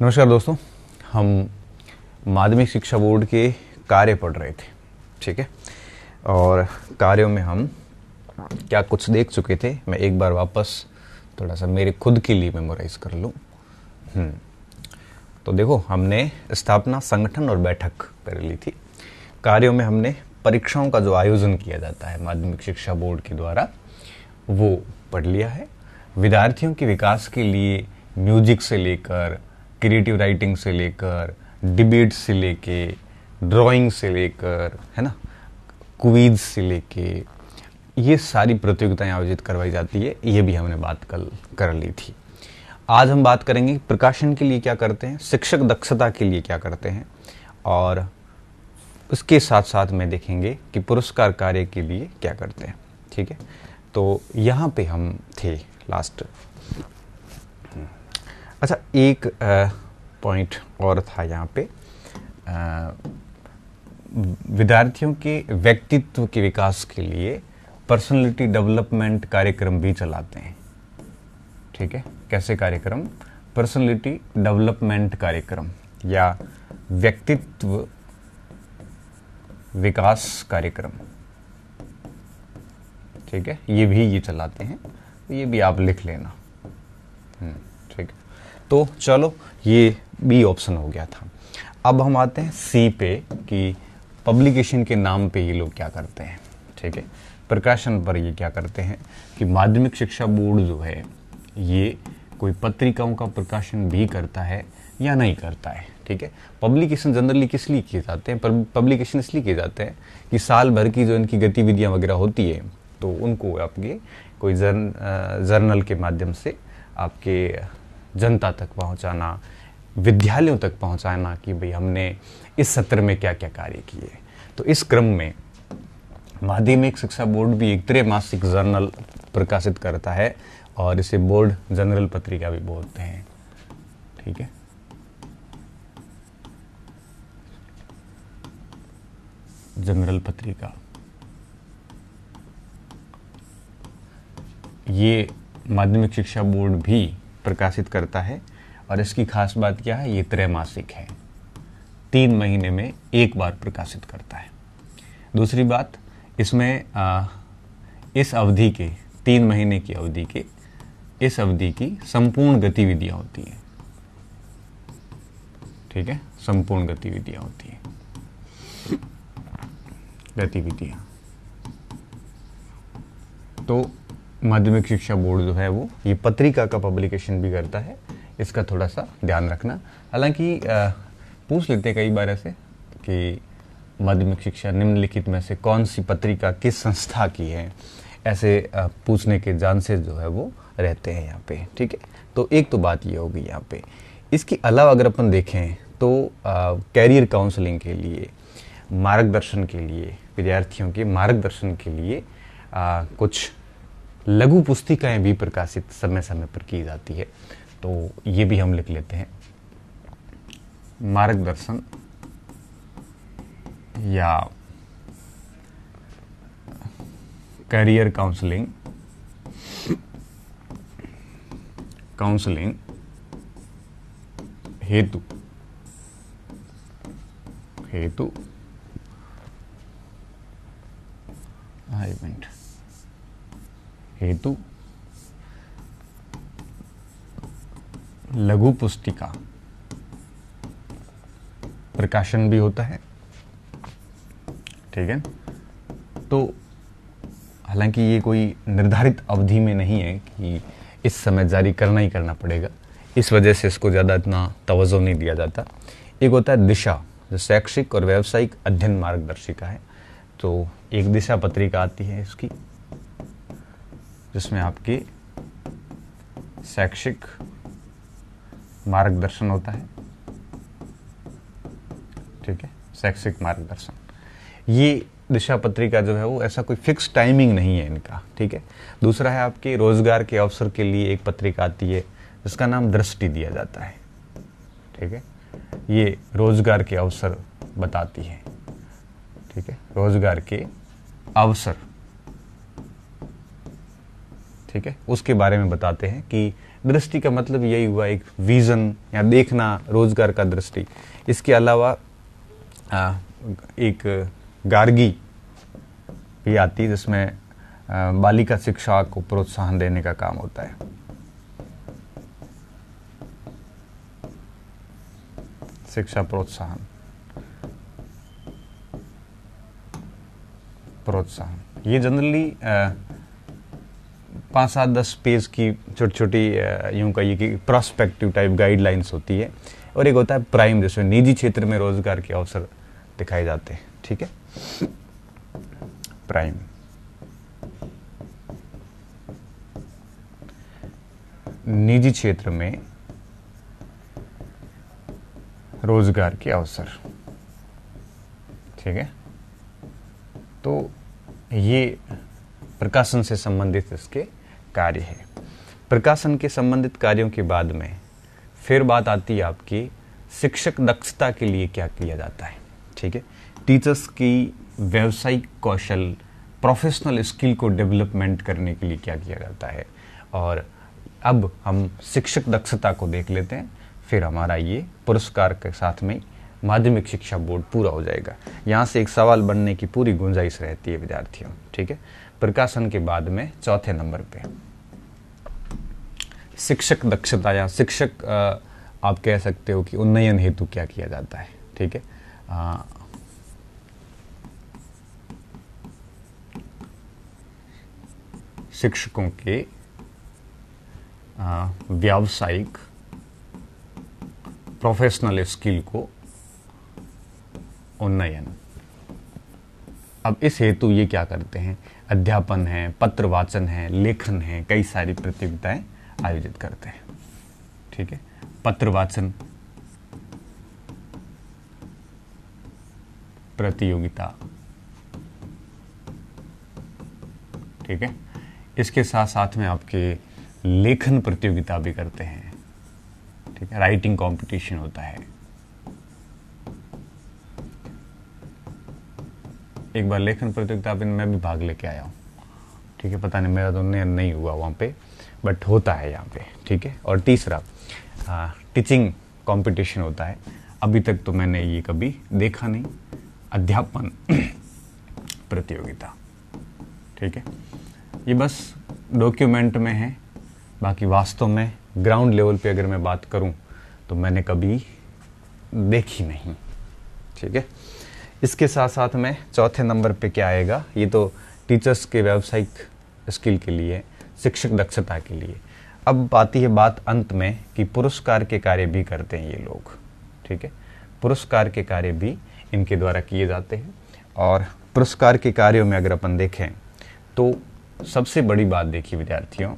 नमस्कार दोस्तों, हम माध्यमिक शिक्षा बोर्ड के कार्य पढ़ रहे थे। ठीक है, और कार्यों में हम क्या कुछ देख चुके थे, मैं एक बार वापस थोड़ा सा मेरे खुद के लिए मेमोराइज कर लूँ। तो देखो, हमने स्थापना, संगठन और बैठक कर ली थी। कार्यों में हमने परीक्षाओं का जो आयोजन किया जाता है माध्यमिक शिक्षा बोर्ड के द्वारा, वो पढ़ लिया है। विद्यार्थियों के विकास के लिए म्यूजिक से लेकर, क्रिएटिव राइटिंग से लेकर, डिबेट से लेके, ड्राइंग से लेकर, है ना, क्विज से लेके, ये सारी प्रतियोगिताएं आयोजित करवाई जाती है। ये भी हमने बात कल कर ली थी। आज हम बात करेंगे प्रकाशन के लिए क्या करते हैं, शिक्षक दक्षता के लिए क्या करते हैं, और उसके साथ साथ में देखेंगे कि पुरस्कार कार्य के लिए क्या करते हैं। ठीक है, तो यहाँ पे हम थे लास्ट। अच्छा, एक पॉइंट और था यहाँ पे, विद्यार्थियों के व्यक्तित्व के विकास के लिए पर्सनालिटी डेवलपमेंट कार्यक्रम भी चलाते हैं। ठीक है, कैसे कार्यक्रम? पर्सनालिटी डेवलपमेंट कार्यक्रम या व्यक्तित्व विकास कार्यक्रम। ठीक है, ये चलाते हैं, ये भी आप लिख लेना। ठीक है, तो चलो, ये बी ऑप्शन हो गया था। अब हम आते हैं सी पे कि पब्लिकेशन के नाम पे ये लोग क्या करते हैं। ठीक है, प्रकाशन पर ये क्या करते हैं कि माध्यमिक शिक्षा बोर्ड जो है ये कोई पत्रिकाओं का प्रकाशन भी करता है या नहीं करता है। ठीक है, पब्लिकेशन जनरली किस लिए किए जाते हैं? पब्लिकेशन इसलिए किए जाते हैं कि साल भर की जो इनकी गतिविधियां वगैरह होती है, तो उनको आपके कोई जर्नल के माध्यम से आपके जनता तक पहुंचाना, विद्यालयों तक पहुंचाना कि भाई हमने इस सत्र में क्या क्या कार्य किए। तो इस क्रम में माध्यमिक शिक्षा बोर्ड भी एक त्रैमासिक जर्नल प्रकाशित करता है और इसे बोर्ड जनरल पत्रिका भी बोलते हैं। ठीक है, जनरल पत्रिका ये माध्यमिक शिक्षा बोर्ड भी प्रकाशित करता है। और इसकी खास बात क्या है? ये त्रैमासिक है, 3 महीने में एक बार प्रकाशित करता है। दूसरी बात, इसमें इस अवधि के 3 महीने की अवधि के इस अवधि की संपूर्ण गतिविधियां होती हैं। ठीक है, संपूर्ण गतिविधियां होती हैं। तो माध्यमिक शिक्षा बोर्ड जो है वो ये पत्रिका का पब्लिकेशन भी करता है, इसका थोड़ा सा ध्यान रखना। हालांकि पूछ लेते हैं कई बार ऐसे कि माध्यमिक शिक्षा निम्नलिखित में से कौन सी पत्रिका किस संस्था की है, ऐसे पूछने के चांसेस जो है वो रहते हैं यहाँ पे। ठीक है, तो एक तो बात ये होगी यहाँ पे। इसके अलावा अगर अपन देखें तो कैरियर काउंसलिंग के लिए, मार्गदर्शन के लिए, विद्यार्थियों के मार्गदर्शन के लिए कुछ लघु पुस्तिकाएं भी प्रकाशित समय समय पर की जाती है। तो ये भी हम लिख लेते हैं, मार्गदर्शन या करियर काउंसलिंग हेतु लघु पुस्तिका प्रकाशन भी होता है। ठीक है, तो हालांकि ये कोई निर्धारित अवधि में नहीं है कि इस समय जारी करना ही करना पड़ेगा, इस वजह से इसको ज़्यादा इतना तवज्जो नहीं दिया जाता। एक होता है दिशा, जो शैक्षिक और व्यावसायिक अध्ययन मार्गदर्शिका है। तो एक दिशा पत्रिका आती है इसकी, जिसमें आपकी शैक्षिक मार्गदर्शन होता है। ठीक है, शैक्षिक मार्गदर्शन। ये दिशा पत्रिका जो है वो ऐसा कोई फिक्स टाइमिंग नहीं है इनका। ठीक है, दूसरा है आपके रोजगार के अवसर के लिए एक पत्रिका आती है जिसका नाम दृष्टि दिया जाता है। ठीक है, ये रोजगार के अवसर बताती है। ठीक है, रोजगार के अवसर। ठीक है, उसके बारे में बताते हैं कि दृष्टि का मतलब यही हुआ एक विजन या देखना, रोजगार का दृष्टि। इसके अलावा एक गार्गी भी आती है जिसमें बालिका शिक्षा को प्रोत्साहन देने का काम होता है। शिक्षा प्रोत्साहन, ये जनरली 5-7-10 पेज की छोटी छोटी यूं कहिए कि प्रोस्पेक्टिव टाइप गाइडलाइंस होती है। और एक होता है प्राइम, जिसमें निजी क्षेत्र में रोजगार के अवसर दिखाए जाते हैं। ठीक है, प्राइम। निजी क्षेत्र में रोजगार के अवसर। ठीक है, तो ये प्रकाशन से संबंधित इसके कार्य है। प्रकाशन के संबंधित कार्यों के बाद में फिर बात आती है आपकी शिक्षक दक्षता के लिए क्या किया जाता है। ठीक है, टीचर्स की व्यावसायिक कौशल, प्रोफेशनल स्किल को डेवलपमेंट करने के लिए क्या किया जाता है। और अब हम शिक्षक दक्षता को देख लेते हैं, फिर हमारा ये पुरस्कार के साथ में माध्यमिक शिक्षा बोर्ड पूरा हो जाएगा। यहाँ से एक सवाल बनने की पूरी गुंजाइश रहती है विद्यार्थियों। ठीक है, प्रकाशन के बाद में चौथे नंबर पे शिक्षक दक्षता या शिक्षक आप कह सकते हो कि उन्नयन हेतु क्या किया जाता है। ठीक है, शिक्षकों के व्यावसायिक प्रोफेशनल स्किल को उन्नयन। अब इस हेतु ये क्या करते हैं, अध्यापन है, पत्र वाचन है, लेखन है, कई सारी प्रतियोगिताएं आयोजित करते हैं। ठीक है, पत्र वाचन प्रतियोगिता। ठीक है, इसके साथ साथ में आपके लेखन प्रतियोगिता भी करते हैं। ठीक है, राइटिंग कंपटीशन होता है। एक बार लेखन प्रतियोगिता में मैं भी भाग लेके आया हूँ। ठीक है, पता नहीं मेरा तो नहीं हुआ वहाँ पे, बट होता है यहाँ पे। ठीक है, और तीसरा टीचिंग कंपटीशन होता है। अभी तक तो मैंने ये कभी देखा नहीं, अध्यापन प्रतियोगिता। ठीक है, ये बस डॉक्यूमेंट में है, बाकी वास्तव में ग्राउंड लेवल पे अगर मैं बात करूं तो मैंने कभी देखी नहीं। ठीक है, इसके साथ साथ में चौथे नंबर पे क्या आएगा, ये तो टीचर्स के व्यावसायिक स्किल के लिए, शिक्षक दक्षता के लिए। अब आती है बात अंत में कि पुरस्कार के कार्य भी करते हैं ये लोग। ठीक है, पुरस्कार के कार्य भी इनके द्वारा किए जाते हैं। और पुरस्कार के कार्यों में अगर अपन देखें तो सबसे बड़ी बात देखिए विद्यार्थियों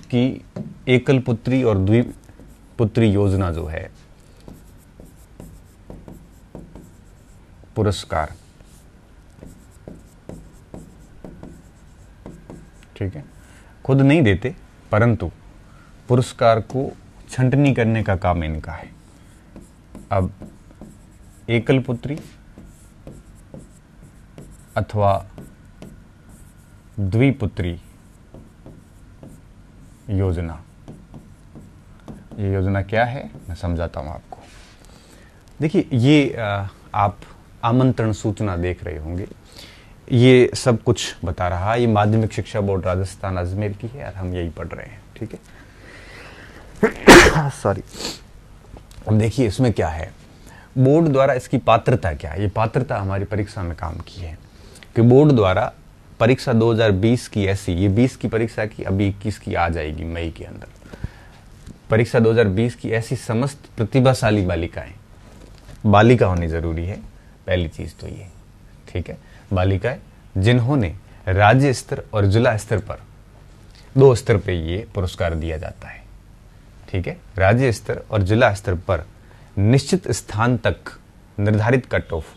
कि एकल पुत्री और द्विपुत्री योजना जो है, पुरस्कार। ठीक है, खुद नहीं देते, परंतु पुरस्कार को छंटनी करने का काम इनका है। अब एकल पुत्री अथवा द्विपुत्री योजना, ये योजना क्या है मैं समझाता हूं आपको। देखिए, ये आप आमंत्रण सूचना देख रहे होंगे, ये सब कुछ बता रहा है। ये माध्यमिक शिक्षा बोर्ड राजस्थान अजमेर की है और हम यही पढ़ रहे हैं। ठीक है, सॉरी। अब देखिए इसमें क्या है, बोर्ड द्वारा इसकी पात्रता क्या है। ये पात्रता हमारी परीक्षा में काम की है कि बोर्ड द्वारा परीक्षा 2020 की ऐसी, ये 20 की परीक्षा की, अभी 21 की आ जाएगी मई के अंदर, परीक्षा 2020 की ऐसी समस्त प्रतिभाशाली बालिकाएं, बालिका होनी जरूरी है पहली चीज तो ये। ठीक है, बालिकाएं जिन्होंने राज्य स्तर और जिला स्तर पर, 2 स्तर पे ये पुरस्कार दिया जाता है। ठीक है, राज्य स्तर और जिला स्तर पर निश्चित स्थान तक निर्धारित कट ऑफ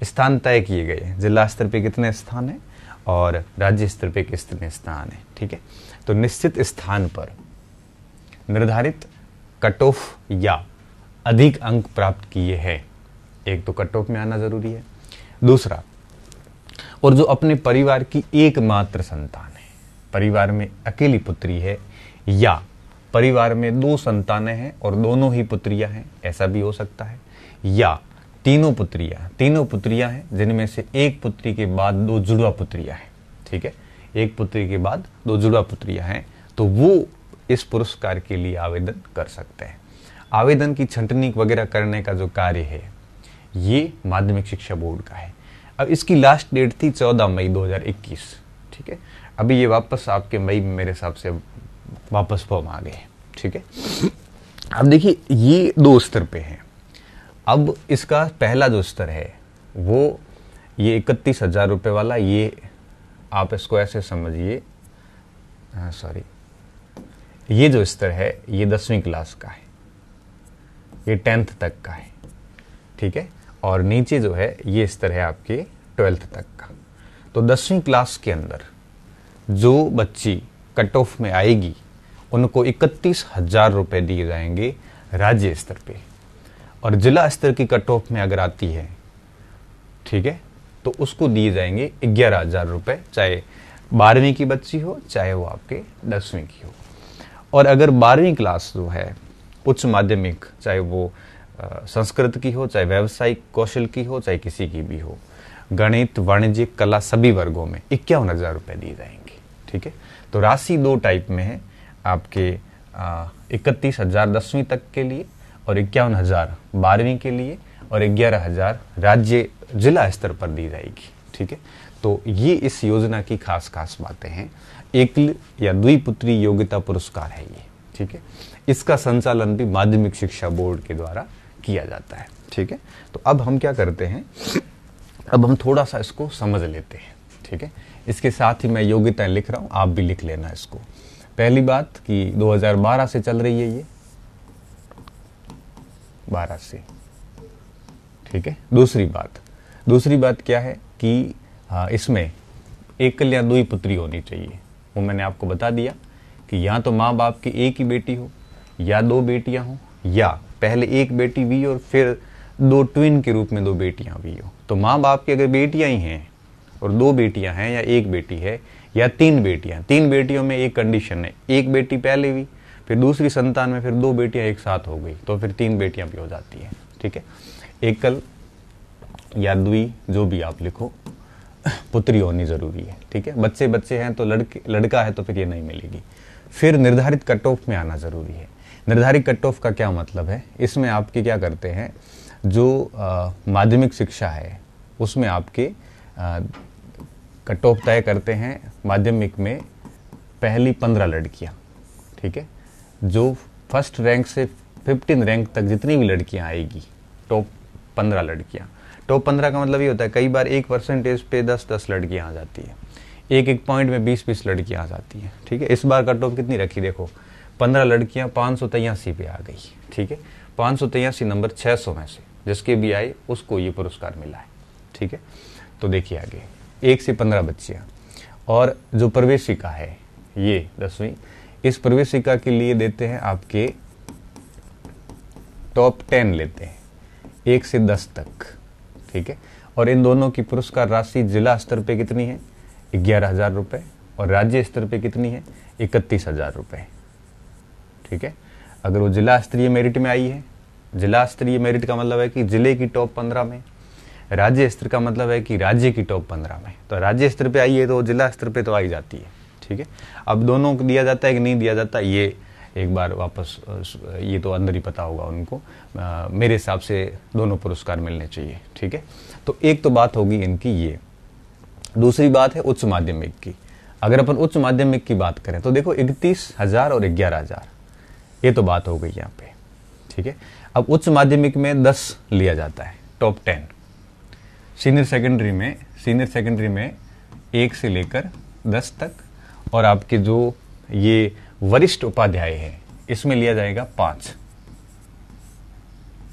स्थान तय किए गए हैं। जिला स्तर पे कितने स्थान है और राज्य स्तर पे कितने स्थान है। ठीक है, तो निश्चित स्थान पर निर्धारित कट ऑफ या अधिक अंक प्राप्त किए हैं। एक तो कट ऑफ में आना जरूरी है, दूसरा, और जो अपने परिवार की एकमात्र संतान है, परिवार में अकेली पुत्री है या परिवार में 2 संतानें हैं और दोनों ही पुत्रियां हैं, ऐसा भी हो सकता है। या तीनों पुत्रियां हैं जिनमें से एक पुत्री के बाद 2 जुड़वा पुत्रियां हैं, ठीक है, एक पुत्री के बाद 2 जुड़वा पुत्रियां हैं, तो वो इस पुरस्कार के लिए आवेदन कर सकते हैं। आवेदन की छंटनी वगैरह करने का जो कार्य है ये माध्यमिक शिक्षा बोर्ड का है। अब इसकी लास्ट डेट थी 14 मई 2021, ठीक है। अभी ये वापस आपके मई में मेरे हिसाब से वापस फॉर्म आ गए, ठीक है। अब देखिए ये 2 स्तर पे हैं। अब इसका पहला जो स्तर है वो ये 31,000 रुपये वाला, ये आप इसको ऐसे समझिए, सॉरी, ये जो स्तर है ये 10वीं क्लास का है, ये 10th तक का है, ठीक है। और नीचे जो है ये स्तर है आपके 12th तक का। तो 10वीं क्लास के अंदर जो बच्ची कट ऑफ में आएगी उनको 31,000 रुपये दिए जाएंगे राज्य स्तर पे, और जिला स्तर की कट ऑफ में अगर आती है, ठीक है, तो उसको दिए जाएंगे 11,000 रुपये, चाहे 12वीं की बच्ची हो चाहे वो आपके 10वीं की हो। और अगर 12वीं क्लास जो है उच्च माध्यमिक, चाहे वो संस्कृत की हो, चाहे व्यावसायिक कौशल की हो, चाहे किसी की भी हो, गणित, वाणिज्य, कला सभी वर्गों में 51,000 रुपये दिए जाएंगे, ठीक है। तो राशि 2 टाइप में है आपके, 31,000 10वीं तक के लिए और 51,000 12वीं के लिए और 11,000 राज्य जिला स्तर पर दी जाएगी, ठीक है। तो ये इस योजना की खास बातें हैं। एकल या द्विपुत्री योग्यता पुरस्कार है ये, ठीक है। इसका संचालन भी माध्यमिक शिक्षा बोर्ड के द्वारा किया जाता है, ठीक है। तो अब हम क्या करते हैं, अब हम थोड़ा सा इसको समझ लेते हैं, ठीक है। इसके साथ ही मैं योग्यताएं लिख रहा हूं, आप भी लिख लेना इसको। पहली बात कि 2012 से चल रही है ये, 12 से, ठीक है। दूसरी बात क्या है कि इसमें एकल या द्विपुत्री होनी चाहिए। वो मैंने आपको बता दिया कि या तो माँ बाप की एक ही बेटी हो या 2 बेटियां हो, या पहले एक बेटी भी और फिर 2 ट्विन के रूप में 2 बेटियां भी हो। तो माँ बाप की अगर बेटियां ही हैं और 2 बेटियां हैं या एक बेटी है या 3 बेटियां, 3 बेटियों में एक कंडीशन है, एक बेटी पहले भी, फिर दूसरी संतान में फिर 2 बेटियां एक साथ हो गई तो फिर 3 बेटियां भी हो जाती हैं, ठीक है। एकल या द्वि जो भी आप लिखो, पुत्री होनी जरूरी है, ठीक है। बच्चे हैं तो लड़का है तो फिर ये नहीं मिलेगी। फिर निर्धारित कट ऑफ में आना जरूरी है। निर्धारित कट ऑफ का क्या मतलब है, इसमें आपके क्या करते हैं, जो माध्यमिक शिक्षा है उसमें आपके कट ऑफ तय करते हैं माध्यमिक में पहली 15 लड़कियां, ठीक है। जो फर्स्ट रैंक से 15 रैंक तक जितनी भी लड़कियां आएगी, टॉप 15 लड़कियां, टॉप 15 का मतलब ये होता है कई बार 1% पे 10-10 लड़कियां आ जाती है, एक पॉइंट में 20-20 लड़कियां आ जाती हैं, ठीक है। इस बार कट ऑफ कितनी रखी, देखो 15 लड़कियां 583 पे आ गई, ठीक है। 583 नंबर 600 में से जिसके भी आए उसको ये पुरस्कार मिला है, ठीक है। तो देखिए आगे 1 से 15 बच्चियां। और जो प्रवेशिका है ये 10वीं, इस प्रवेशिका के लिए देते हैं आपके टॉप 10 लेते हैं 1 से 10 तक, ठीक है। और इन दोनों की पुरस्कार राशि जिला स्तर पे कितनी है, 11,000 रुपये, और राज्य स्तर पे कितनी है, 31,000 रुपये, ठीक है। अगर वो जिला स्तरीय मेरिट में आई है, जिला स्तरीय मेरिट का मतलब है कि जिले की टॉप 15 में, राज्य स्तर का मतलब है कि राज्य की टॉप 15 में। तो राज्य स्तर पे आई है तो जिला स्तर पे तो आई जाती है, ठीक है। अब दोनों को दिया जाता है कि नहीं दिया जाता, ये एक बार वापस, ये तो अंदर ही पता होगा उनको। मेरे हिसाब से दोनों पुरस्कार मिलने चाहिए, ठीक है। तो एक तो बात होगी इनकी ये। दूसरी बात है उच्च माध्यमिक की। अगर अपन उच्च माध्यमिक की बात करें तो देखो 31,000 और 11,000, ये तो बात हो गई यहाँ पे, ठीक है। अब उच्च माध्यमिक में 10 लिया जाता है, टॉप 10। सीनियर सेकेंडरी में 1 से लेकर 10 तक, और आपके जो ये वरिष्ठ उपाध्याय है इसमें लिया जाएगा 5,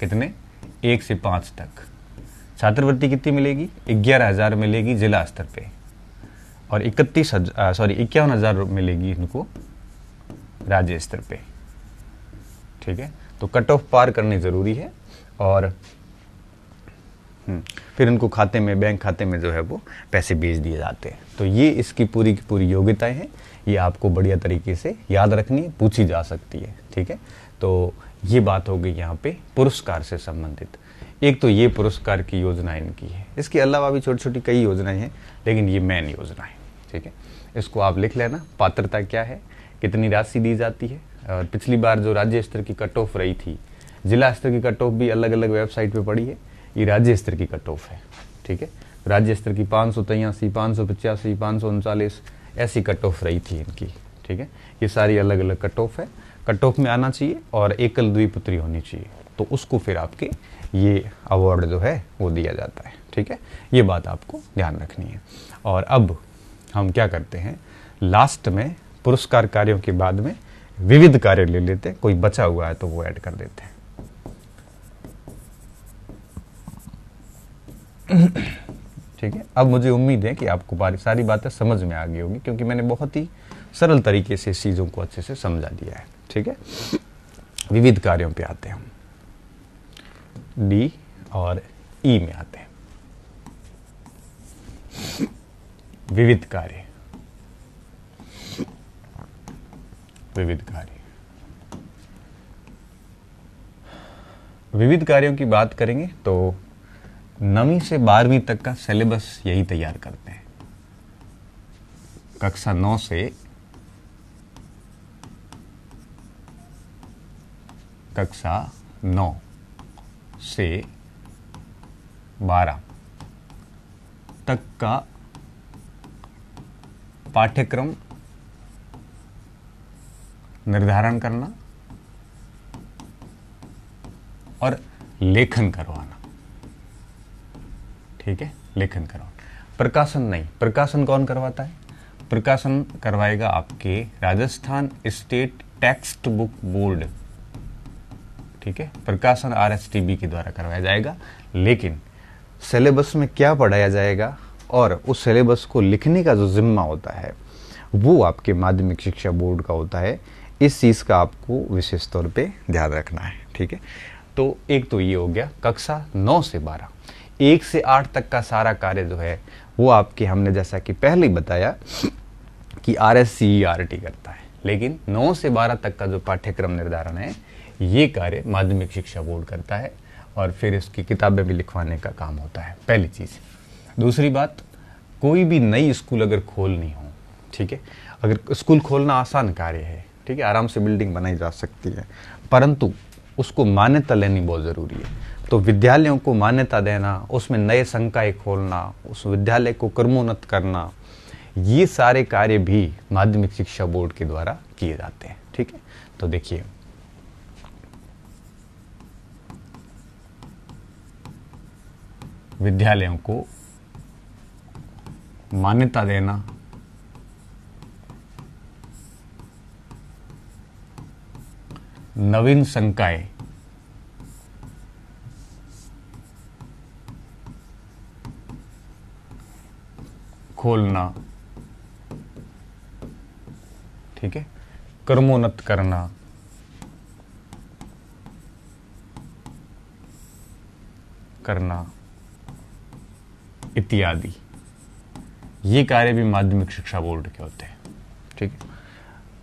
कितने, 1 से 5 तक। छात्रवृत्ति कितनी मिलेगी, 11,000 मिलेगी जिला स्तर पे, और 51,000 मिलेगी इनको राज्य स्तर पे, ठीक है। तो कट ऑफ पार करनी जरूरी है, और फिर इनको खाते में, बैंक खाते में जो है वो पैसे भेज दिए जाते हैं। तो ये इसकी पूरी की पूरी योग्यताएं हैं। ये आपको बढ़िया तरीके से याद रखनी है, पूछी जा सकती है। ठीक है, तो ये बात हो गई यहाँ पे पुरस्कार से संबंधित। एक तो ये पुरस्कार की योजना इनकी है, इसके अलावा भी छोटी छोटी कई योजनाएं हैं, लेकिन ये मेन योजना है। ठीक है, इसको आप लिख लेना। पात्रता क्या है, कितनी राशि दी जाती है, और पिछली बार जो राज्य स्तर की कट ऑफ रही थी, जिला स्तर की कट ऑफ भी अलग अलग वेबसाइट पे पड़ी है, ये राज्य स्तर की कट ऑफ है। ठीक है, राज्य स्तर की 583, 585, 539 ऐसी कट ऑफ रही थी इनकी। ठीक है, ये सारी अलग अलग कट ऑफ है, कट ऑफ में आना चाहिए और एकल द्विपुत्री होनी चाहिए, तो उसको फिर आपके ये अवार्ड जो है वो दिया जाता है। ठीक है, ये बात आपको ध्यान रखनी है। और अब हम क्या करते हैं, लास्ट में पुरस्कार कार्यों के बाद में विविध कार्य ले लेते हैं, कोई बचा हुआ है तो वो ऐड कर देते हैं। ठीक है, अब मुझे उम्मीद है कि आपको सारी बातें समझ में आ गई होंगी, क्योंकि मैंने बहुत ही सरल तरीके से चीजों को अच्छे से समझा दिया है। ठीक है, विविध कार्यों पे आते हैं हम, डी और ई में आते हैं। विविध कार्य, विविध कार्य, विविध कार्यों की बात करेंगे तो 9वीं से 12वीं तक का सिलेबस यही तैयार करते हैं। कक्षा 9 से कक्षा 9 से 12 तक का पाठ्यक्रम निर्धारण करना और लेखन करवाना। ठीक है, लेखन करवाना, प्रकाशन नहीं। प्रकाशन कौन करवाता है, प्रकाशन करवाएगा आपके Rajasthan state text book board. ठीक है, प्रकाशन RSTB के द्वारा करवाया जाएगा, लेकिन सिलेबस में क्या पढ़ाया जाएगा और उस सिलेबस को लिखने का जो जिम्मा होता है वो आपके माध्यमिक शिक्षा बोर्ड का होता है। इस चीज का आपको विशेष तौर पे ध्यान रखना है। ठीक है, तो एक तो ये हो गया कक्षा 9 से 12। 1 से 8 तक का सारा कार्य जो है वो आपके, हमने जैसा कि पहले ही बताया कि RSCERT करता है, लेकिन 9 से 12 तक का जो पाठ्यक्रम निर्धारण है ये कार्य माध्यमिक शिक्षा बोर्ड करता है, और फिर इसकी किताबें भी लिखवाने का काम होता है, पहली चीज। दूसरी बात, कोई भी नई स्कूल अगर खोलनी हो, ठीक है, अगर स्कूल खोलना आसान कार्य है, ठीक है, आराम से बिल्डिंग बनाई जा सकती है, परंतु उसको मान्यता लेनी बहुत जरूरी है। तो विद्यालयों को मान्यता देना, उसमें नए संकाय खोलना, उस विद्यालय को क्रमोन्नत करना, ये सारे कार्य भी माध्यमिक शिक्षा बोर्ड के द्वारा किए जाते हैं। ठीक है, तो देखिए विद्यालयों को मान्यता देना, नवीन संकाय खोलना, ठीक है, क्रमोन्नत करना, इत्यादि, ये कार्य भी माध्यमिक शिक्षा बोर्ड के होते हैं। ठीक है,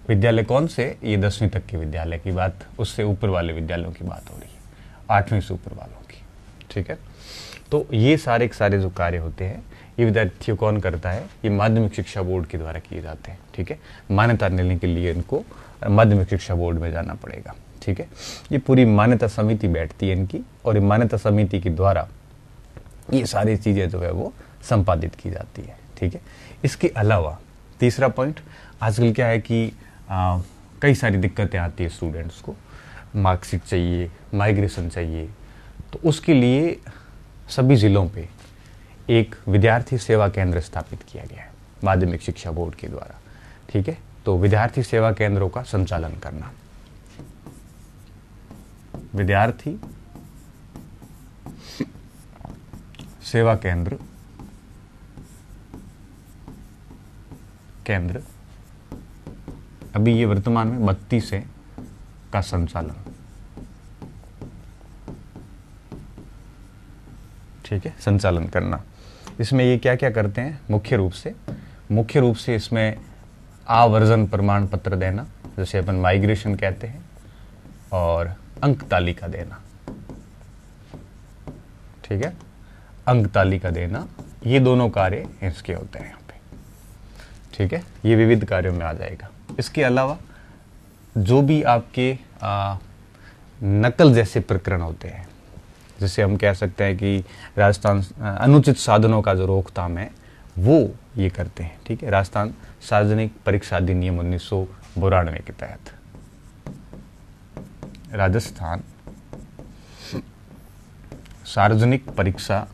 विद्यालय कौन से, ये 10वीं तक के विद्यालय की बात, उससे ऊपर वाले विद्यालयों की बात हो रही है, 8वीं से ऊपर वालों की। ठीक है, तो ये सारे के सारे जो कार्य होते हैं ये विद्यार्थी कौन करता है, ये माध्यमिक शिक्षा बोर्ड के द्वारा किए जाते हैं। ठीक है, मान्यता लेने के लिए इनको माध्यमिक शिक्षा बोर्ड में जाना पड़ेगा। ठीक है, ये पूरी मान्यता समिति बैठती है इनकी, और ये मान्यता समिति के द्वारा ये सारी चीजें जो है वो संपादित की जाती है। ठीक है, इसके अलावा तीसरा पॉइंट, आजकल क्या है कि कई सारी दिक्कतें आती है स्टूडेंट्स को, मार्कशीट चाहिए, माइग्रेशन चाहिए, तो उसके लिए सभी जिलों पे एक विद्यार्थी सेवा केंद्र स्थापित किया गया है माध्यमिक शिक्षा बोर्ड के द्वारा। ठीक है, तो विद्यार्थी सेवा केंद्रों का संचालन करना, विद्यार्थी सेवा केंद्र अभी ये वर्तमान में 32 है का संचालन। ठीक है, संचालन करना, इसमें ये क्या क्या करते हैं, मुख्य रूप से इसमें आवर्जन प्रमाण पत्र देना, जैसे अपन माइग्रेशन कहते हैं, और अंक तालिका देना। ठीक है, अंक तालिका देना, ये दोनों कार्य इसके होते हैं यहाँ पे। ठीक है, ये विविध कार्यों में आ जाएगा। इसके अलावा जो भी आपके नकल जैसे प्रकरण होते हैं, जैसे हम कह सकते हैं कि राजस्थान अनुचित साधनों का जो रोकथाम है वो ये करते हैं। ठीक है, राजस्थान सार्वजनिक परीक्षा अधिनियम 1992 के तहत राजस्थान सार्वजनिक परीक्षा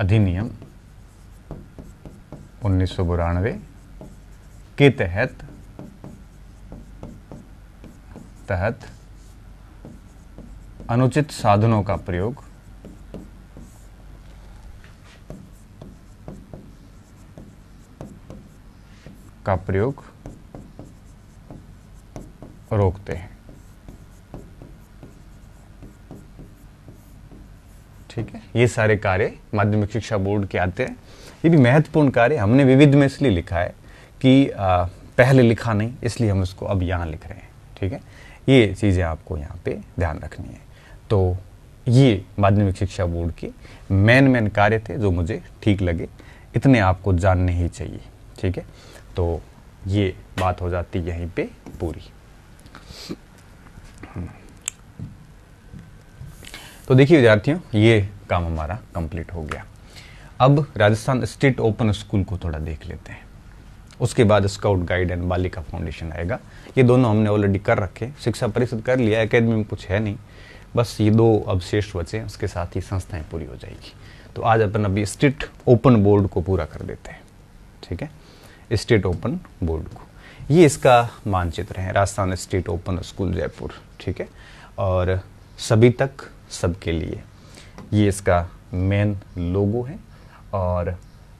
अधिनियम 1992 के तहत अनुचित साधनों का प्रयोग रोकते हैं। ठीक है, ये सारे कार्य माध्यमिक शिक्षा बोर्ड के आते हैं। ये भी महत्वपूर्ण कार्य हमने विविध में इसलिए लिखा है कि पहले लिखा नहीं, इसलिए हम इसको अब यहाँ लिख रहे हैं। ठीक है, ये चीज़ें आपको यहाँ पे ध्यान रखनी है। तो ये माध्यमिक शिक्षा बोर्ड के मेन कार्य थे जो मुझे ठीक लगे, इतने आपको जानने ही चाहिए। ठीक है, तो ये बात हो जाती यहीं पे पूरी। तो देखिए विद्यार्थियों, ये काम हमारा कंप्लीट हो गया। अब राजस्थान स्टेट ओपन स्कूल को थोड़ा देख लेते हैं, उसके बाद स्काउट गाइड एंड बालिका फाउंडेशन आएगा। ये दोनों हमने ऑलरेडी कर रखे, शिक्षा परिषद कर लिया, एकेडमी में कुछ है नहीं, बस ये दो अब शेष बचे, उसके साथ ही संस्थाएं पूरी हो जाएगी। तो आज अपन अभी स्टेट ओपन बोर्ड को पूरा कर देते हैं। ठीक है, स्टेट ओपन बोर्ड को, ये इसका मानचित्र है, Rajasthan state open school Jaipur. ठीक है, और सभी तक सबके लिए ये इसका मेन लोगो है, और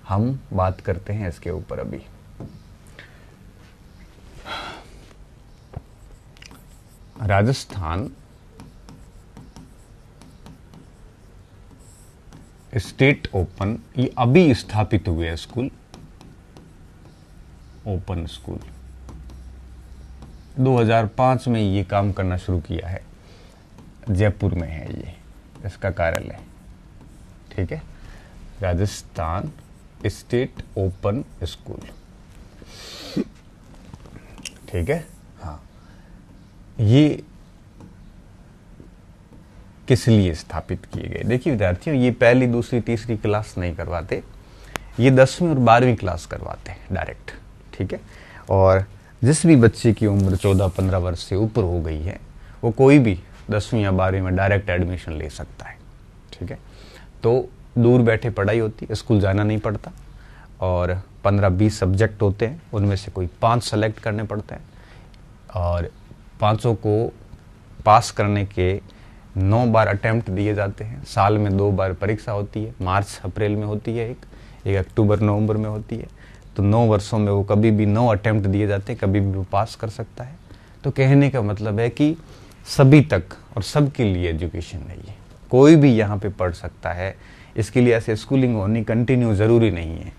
हम बात करते हैं इसके ऊपर अभी। राजस्थान स्टेट ओपन, ये अभी स्थापित हुए स्कूल, ओपन स्कूल 2005 में ये काम करना शुरू किया है। जयपुर में है ये इसका कार्यालय। ठीक है, राजस्थान स्टेट ओपन स्कूल। ठीक है, हाँ, ये किस लिए स्थापित किए गए? देखिए विद्यार्थियों, ये पहली दूसरी तीसरी क्लास नहीं करवाते, ये 10वीं और 12वीं क्लास करवाते हैं डायरेक्ट। ठीक है, और जिस भी बच्चे की उम्र 14-15 वर्ष से ऊपर हो गई है, वो कोई भी 10वीं या 12वीं में डायरेक्ट एडमिशन ले सकता है। ठीक है, तो दूर बैठे पढ़ाई होती है, स्कूल जाना नहीं पड़ता, और 15-20 सब्जेक्ट होते हैं, उनमें से कोई 5 सेलेक्ट करने पड़ते हैं, और 5 को पास करने के 9 बार अटेम्प्ट दिए जाते हैं। साल में 2 बार परीक्षा होती है, मार्च अप्रैल में होती है, एक अक्टूबर नवंबर में होती है। तो 9 वर्षों में वो कभी भी 9 अटेम्प्ट दिए जाते हैं, कभी भी वो पास कर सकता है। तो कहने का मतलब है कि सभी तक और सबके लिए एजुकेशन है, ये कोई भी यहाँ पे पढ़ सकता है। इसके लिए ऐसे स्कूलिंग होनी कंटिन्यू ज़रूरी नहीं है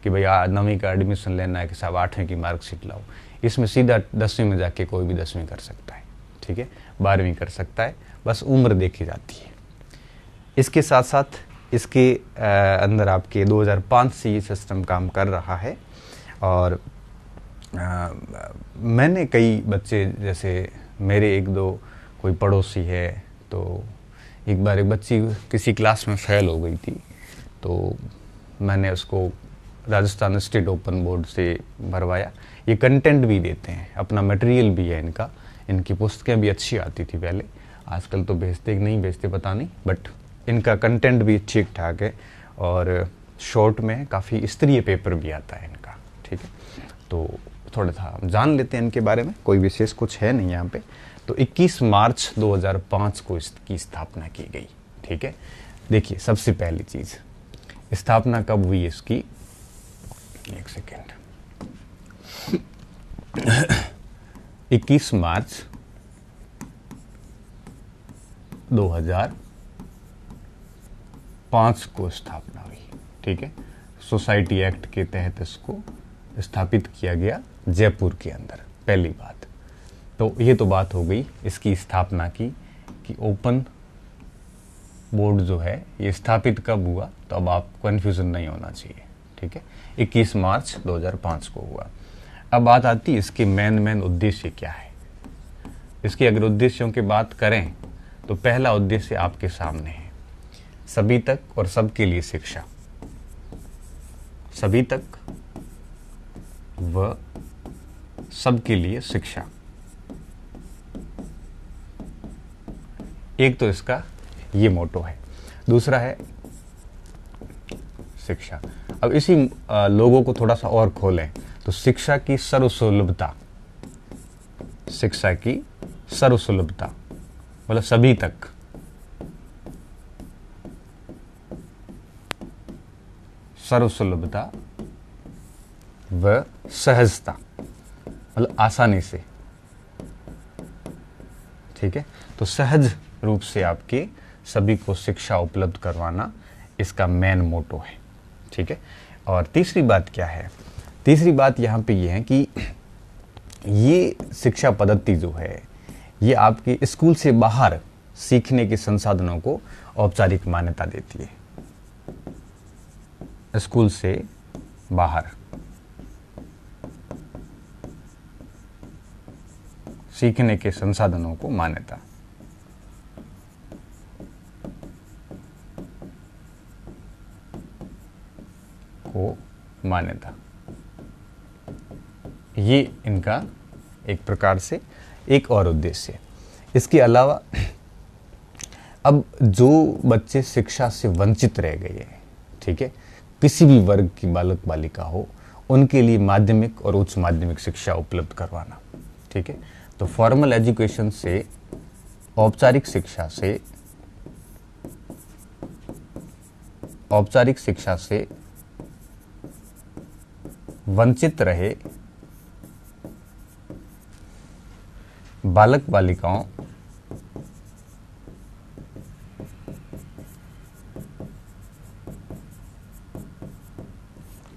कि भाई 9वीं का एडमिशन लेना है कि साहब 8वीं की मार्कशीट लाओ। इसमें सीधा 10वीं में जाके कोई भी 10वीं कर सकता है। ठीक है, 12वीं कर सकता है, बस उम्र देखी जाती है। इसके साथ साथ इसके अंदर आपके 2005 से ये सिस्टम काम कर रहा है, और मैंने कई बच्चे, जैसे मेरे 1-2 कोई पड़ोसी है, तो एक बार एक बच्ची किसी क्लास में फेल हो गई थी, तो मैंने उसको राजस्थान स्टेट ओपन बोर्ड से भरवाया। ये कंटेंट भी देते हैं, अपना मटेरियल भी है इनका, इनकी पुस्तकें भी अच्छी आती थी पहले, आजकल तो भेजते नहीं भेजते पता नहीं, बट इनका कंटेंट भी ठीक ठाक है, और शॉर्ट में काफ़ी स्तरीय पेपर भी आता है इनका। ठीक है, तो थोड़ा सा जान लेते हैं इनके बारे में, कोई विशेष कुछ है नहीं यहाँ पे। तो 21 मार्च 2005 को इसकी स्थापना की गई। ठीक है, देखिए सबसे पहली चीज़, स्थापना कब हुई इसकी, एक सेकेंड, 21 मार्च 2005 को स्थापना हुई। ठीक है, सोसाइटी एक्ट के तहत इसको स्थापित किया गया जयपुर के अंदर, पहली बात। तो ये तो बात हो गई इसकी स्थापना की कि ओपन बोर्ड जो है ये स्थापित कब हुआ, तो अब आप कंफ्यूजन नहीं होना चाहिए, ठीक है। 21 मार्च 2005 को हुआ। अब बात आती है इसके मेन उद्देश्य क्या है। इसके अगर उद्देश्यों की बात करें तो पहला उद्देश्य आपके सामने है, सभी तक और सबके लिए शिक्षा। सभी तक व सबके लिए शिक्षा, एक तो इसका ये मोटो है। दूसरा है शिक्षा। अब इसी लोगों को थोड़ा सा और खोलें तो शिक्षा की सर्वसुलभता, शिक्षा की सर्वसुलभता मतलब सभी तक, सर्वसुलभता व सहजता मतलब आसानी से, ठीक है। तो सहज रूप से आपके सभी को शिक्षा उपलब्ध करवाना इसका मेन मोटो है, ठीक है। और तीसरी बात क्या है, तीसरी बात यहाँ पे ये है कि ये शिक्षा पद्धति जो है ये आपके स्कूल से बाहर सीखने के संसाधनों को औपचारिक मान्यता देती है। स्कूल से बाहर सीखने के संसाधनों को मान्यता, ये इनका एक प्रकार से एक और उद्देश्य है। इसके अलावा अब जो बच्चे शिक्षा से वंचित रह गए हैं, ठीक है, किसी भी वर्ग की बालक बालिका हो, उनके लिए माध्यमिक और उच्च माध्यमिक शिक्षा उपलब्ध करवाना, ठीक है। तो फॉर्मल एजुकेशन से, औपचारिक शिक्षा से, औपचारिक शिक्षा से वंचित रहे बालक बालिकाओं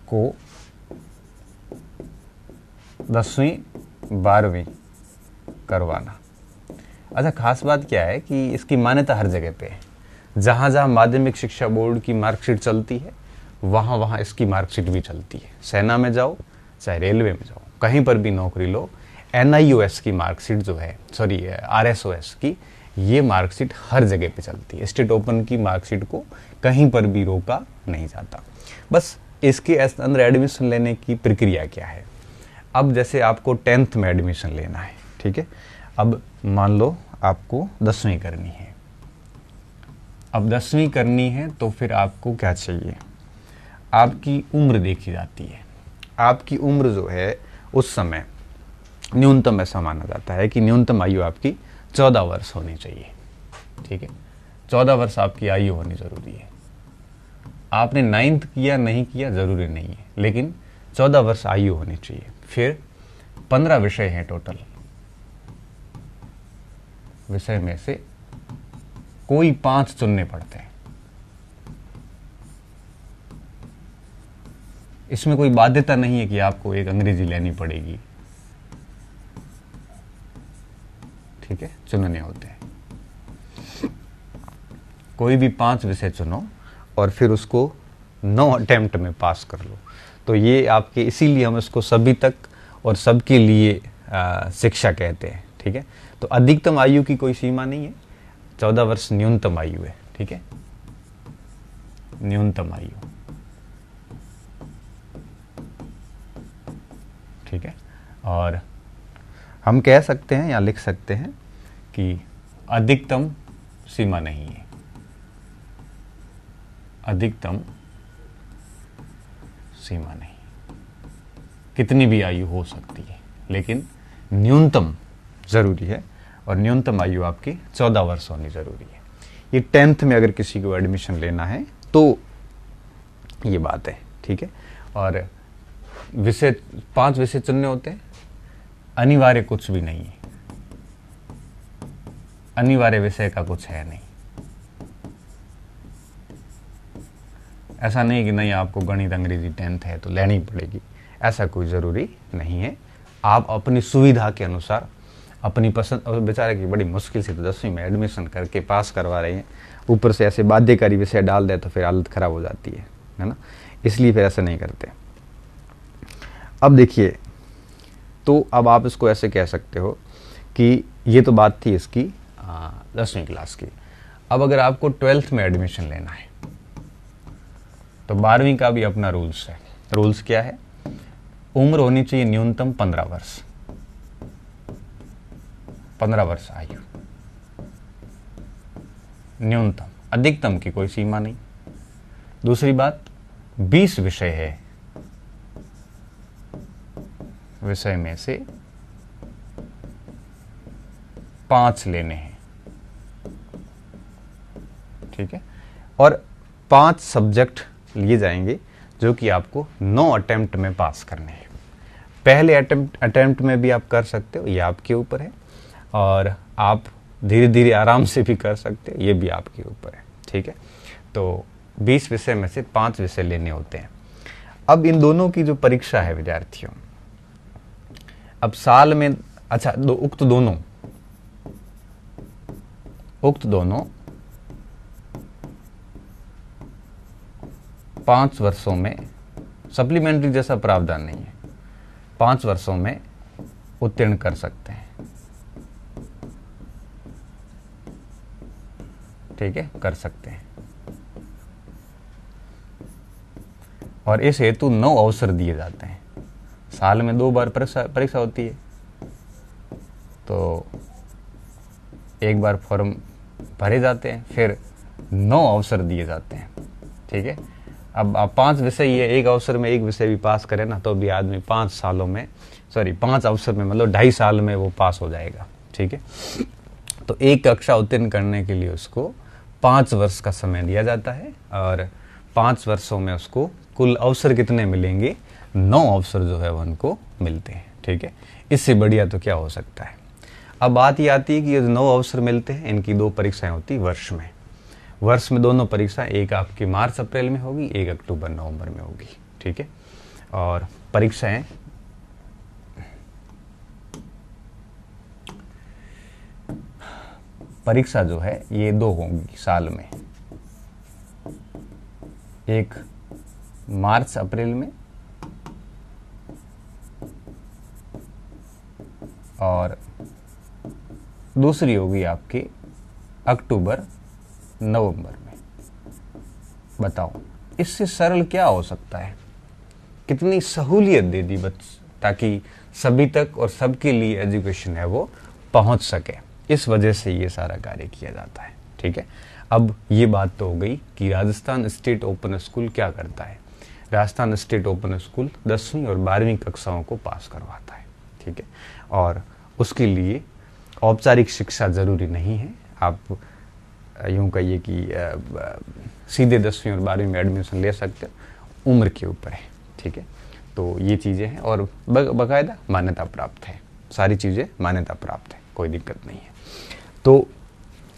को 10वीं 12वीं करवाना। अच्छा, खास बात क्या है कि इसकी मान्यता हर जगह पे है। जहां जहां माध्यमिक शिक्षा बोर्ड की मार्कशीट चलती है वहां वहां इसकी मार्कशीट भी चलती है। सेना में जाओ चाहे रेलवे में जाओ, कहीं पर भी नौकरी लो, NIOS की मार्कशीट जो है, सॉरी RSOS की, ये मार्कशीट हर जगह पे चलती है। स्टेट ओपन की मार्कशीट को कहीं पर भी रोका नहीं जाता। बस इसके अंदर एडमिशन लेने की प्रक्रिया क्या है। अब जैसे आपको 10th में एडमिशन लेना है, ठीक है। अब मान लो आपको 10वीं करनी है। अब 10वीं करनी है तो फिर आपको क्या चाहिए, आपकी उम्र देखी जाती है। आपकी उम्र जो है उस समय न्यूनतम ऐसा माना जाता है कि न्यूनतम आयु आपकी 14 वर्ष होनी चाहिए, ठीक है। 14 वर्ष आपकी आयु होनी जरूरी है। आपने 9th किया नहीं किया जरूरी नहीं है, लेकिन 14 वर्ष आयु होनी चाहिए। फिर 15 विषय हैं टोटल, विषय में से कोई 5 चुनने पड़ते हैं। इसमें कोई बाध्यता नहीं है कि आपको एक अंग्रेजी लेनी पड़ेगी, ठीक है, चुनने होते हैं। कोई भी 5 विषय चुनो और फिर उसको 9 अटेम्प्ट में पास कर लो। तो ये आपके, इसीलिए हम इसको सभी तक और सबके लिए शिक्षा कहते हैं, ठीक है। तो अधिकतम आयु की कोई सीमा नहीं है, 14 वर्ष न्यूनतम आयु है, ठीक है, न्यूनतम आयु, ठीक है। और हम कह सकते हैं या लिख सकते हैं कि अधिकतम सीमा नहीं है, अधिकतम सीमा नहीं, कितनी भी आयु हो सकती है, लेकिन न्यूनतम जरूरी है। और न्यूनतम आयु आपकी 14 वर्ष होनी जरूरी है। ये 10th में अगर किसी को एडमिशन लेना है तो ये बात है, ठीक है। और विषय 5 विषय चुनने होते हैं, अनिवार्य कुछ भी नहीं है, अनिवार्य विषय का कुछ है नहीं। ऐसा नहीं कि नहीं आपको गणित अंग्रेजी 10th है तो लेनी पड़ेगी, ऐसा कोई ज़रूरी नहीं है। आप अपनी सुविधा के अनुसार अपनी पसंद, और बेचारे की बड़ी मुश्किल से तो 10वीं में एडमिशन करके पास करवा रहे हैं, ऊपर से ऐसे बाध्यकारी विषय डाल दे तो फिर हालत ख़राब हो जाती है ना, इसलिए फिर ऐसा नहीं करते। अब देखिए, तो अब आप इसको ऐसे कह सकते हो कि ये तो बात थी इसकी 10वीं क्लास की। अब अगर आपको 12th में एडमिशन लेना है तो 12वीं का भी अपना रूल्स है। रूल्स क्या है? उम्र होनी चाहिए न्यूनतम 15 वर्ष, 15 वर्ष आयु न्यूनतम, अधिकतम की कोई सीमा नहीं। दूसरी बात, 20 विषय है, विषय में से 5 लेने हैं, ठीक है, और 5 सब्जेक्ट लिए जाएंगे जो कि आपको 9 अटेम्प्ट में पास करने हैं। पहले अटेम्प्ट में भी आप कर सकते हो, ये आपके ऊपर है, और आप धीरे धीरे आराम से भी कर सकते हो, ये भी आपके ऊपर है, ठीक है। तो 20 विषय में से 5 विषय लेने होते हैं। अब इन दोनों की जो परीक्षा है विद्यार्थियों, अब साल में, अच्छा उक्त दोनों 5 वर्षों में, सप्लीमेंट्री जैसा प्रावधान नहीं है, 5 वर्षों में उत्तीर्ण कर सकते हैं, ठीक है, कर सकते हैं। और इस हेतु 9 अवसर दिए जाते हैं। साल में 2 बार परीक्षा होती है, तो एक बार फॉर्म भरे जाते हैं, फिर 9 अवसर दिए जाते हैं, ठीक है। अब आप 5 विषय ही है, एक अवसर में एक विषय भी पास करें ना तो भी आदमी 5 अवसर में, मतलब 2.5 साल में वो पास हो जाएगा, ठीक है। तो एक कक्षा उत्तीर्ण करने के लिए उसको 5 वर्ष का समय दिया जाता है, और 5 वर्षों में उसको कुल अवसर कितने मिलेंगे? 9 अवसर जो है वो उनको मिलते हैं, ठीक है। इससे बढ़िया तो क्या हो सकता है। अब बात ये आती है कि ये 9 अवसर मिलते हैं, इनकी 2 परीक्षाएं होती वर्ष में दोनों परीक्षाएं, एक आपकी मार्च अप्रैल में होगी, एक अक्टूबर नवंबर में होगी, ठीक है। और परीक्षाएं परीक्षा जो है ये 2 होंगी साल में, एक मार्च अप्रैल में और दूसरी होगी आपकी अक्टूबर नवंबर में। बताओ इससे सरल क्या हो सकता है? कितनी सहूलियत दे दी ताकि सभी तक और सबके लिए एजुकेशन है वो पहुंच सके। इस वजह से ये सारा कार्य किया जाता है, ठीक है। अब ये बात तो हो गई कि राजस्थान स्टेट ओपन स्कूल क्या करता है। राजस्थान स्टेट ओपन स्कूल 10वीं और 12वीं कक्षाओं को पास करवाता है, ठीक है। और उसके लिए औपचारिक शिक्षा जरूरी नहीं है। आप यूं कहिए कि सीधे 10वीं और 12वीं में एडमिशन ले सकते हो, उम्र के ऊपर है, ठीक है। तो ये चीज़ें हैं और बाकायदा मान्यता प्राप्त है, सारी चीज़ें मान्यता प्राप्त है, कोई दिक्कत नहीं है। तो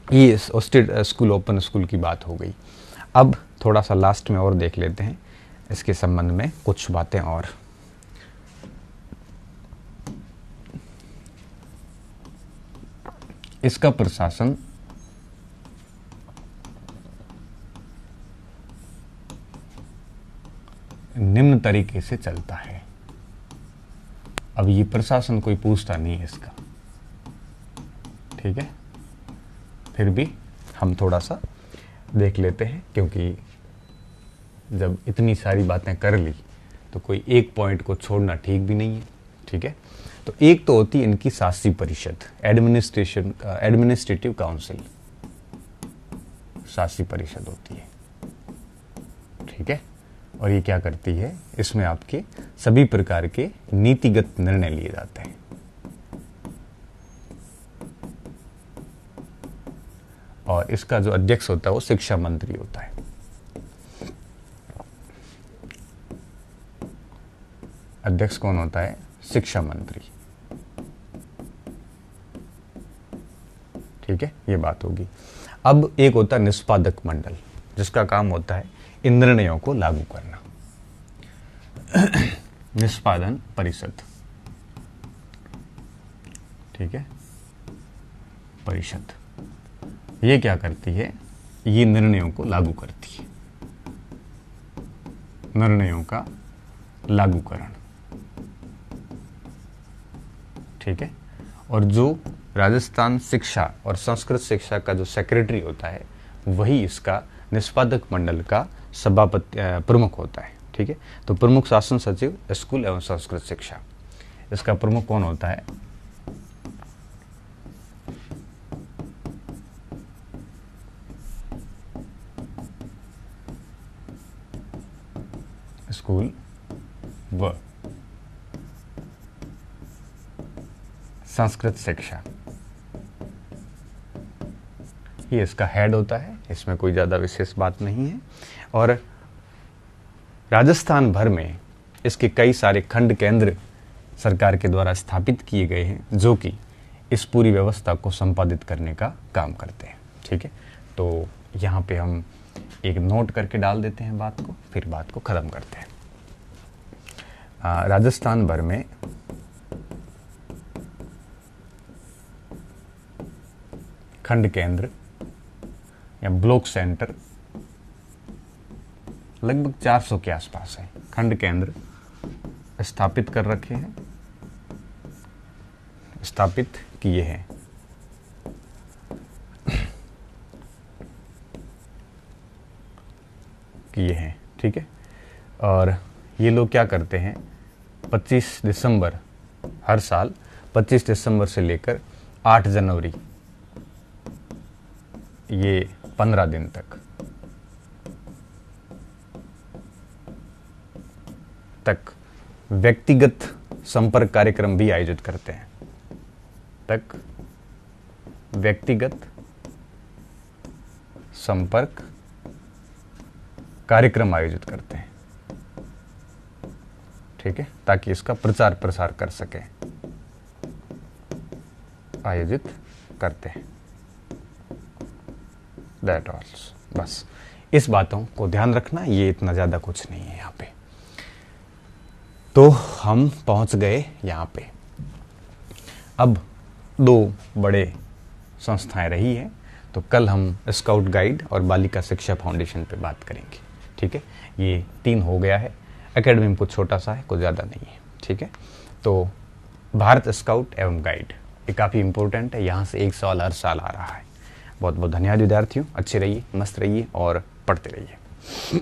ये स्टेट स्कूल ओपन स्कूल की बात हो गई। अब थोड़ा सा लास्ट में और देख लेते हैं इसके संबंध में कुछ बातें और। इसका प्रशासन निम्न तरीके से चलता है। अब ये प्रशासन कोई पूछता नहीं है इसका, ठीक है। फिर भी हम थोड़ा सा देख लेते हैं, क्योंकि जब इतनी सारी बातें कर ली तो कोई एक पॉइंट को छोड़ना ठीक भी नहीं है, ठीक है। तो एक तो होती है इनकी शासी परिषद, एडमिनिस्ट्रेटिव काउंसिल, शासी परिषद होती है, ठीक है। और ये क्या करती है, इसमें आपके सभी प्रकार के नीतिगत निर्णय लिए जाते हैं। और इसका जो अध्यक्ष होता है वो शिक्षा मंत्री होता है। अध्यक्ष कौन होता है? शिक्षा मंत्री, ठीक है, ये बात होगी। अब एक होता है निष्पादक मंडल, जिसका काम होता है इन निर्णयों को लागू करना। निष्पादन परिषद, ठीक है, परिषद ये क्या करती है, ये निर्णयों को लागू करती है, निर्णयों का लागूकरण, ठीक है। और जो राजस्थान शिक्षा और संस्कृत शिक्षा का जो सेक्रेटरी होता है वही इसका निष्पादक मंडल का सभापति प्रमुख होता है, ठीक है। तो प्रमुख शासन सचिव स्कूल एवं संस्कृत शिक्षा, इसका प्रमुख कौन होता है, स्कूल व संस्कृत शिक्षा, ये इसका हेड होता है, इसमें कोई ज़्यादा विशेष बात नहीं है। और राजस्थान भर में इसके कई सारे खंड केंद्र सरकार के द्वारा स्थापित किए गए हैं जो कि इस पूरी व्यवस्था को संपादित करने का काम करते हैं, ठीक है। तो यहाँ पे हम एक नोट करके डाल देते हैं बात को, फिर बात को ख़त्म करते हैं। राजस्थान भर में खंड केंद्र या ब्लॉक सेंटर लगभग 400 के आसपास है, खंड केंद्र स्थापित कर रखे हैं, स्थापित किए हैं। ठीक है। और ये लोग क्या करते हैं, 25 दिसंबर हर साल 25 दिसंबर से लेकर 8 जनवरी ये 15 दिन तक व्यक्तिगत संपर्क कार्यक्रम भी आयोजित करते हैं, व्यक्तिगत संपर्क कार्यक्रम आयोजित करते हैं, ठीक है, ताकि इसका प्रचार प्रसार कर सके, आयोजित करते हैं। दैट ऑल, बस इस बातों को ध्यान रखना, ये इतना ज़्यादा कुछ नहीं है यहाँ पे। तो हम पहुँच गए यहाँ पे। अब 2 बड़े संस्थाएं रही हैं, तो कल हम स्काउट गाइड और बालिका शिक्षा फाउंडेशन पे बात करेंगे, ठीक है। ये 3 हो गया है, एकेडमी में कुछ छोटा सा है, कुछ ज़्यादा नहीं है, ठीक है। तो भारत स्काउट एवं गाइड ये काफ़ी इंपॉर्टेंट है, यहाँ से 1 सवाल हर साल आ रहा है। बहुत बहुत धन्यवाद विद्यार्थियों, अच्छे रहिए, मस्त रहिए और पढ़ते रहिए।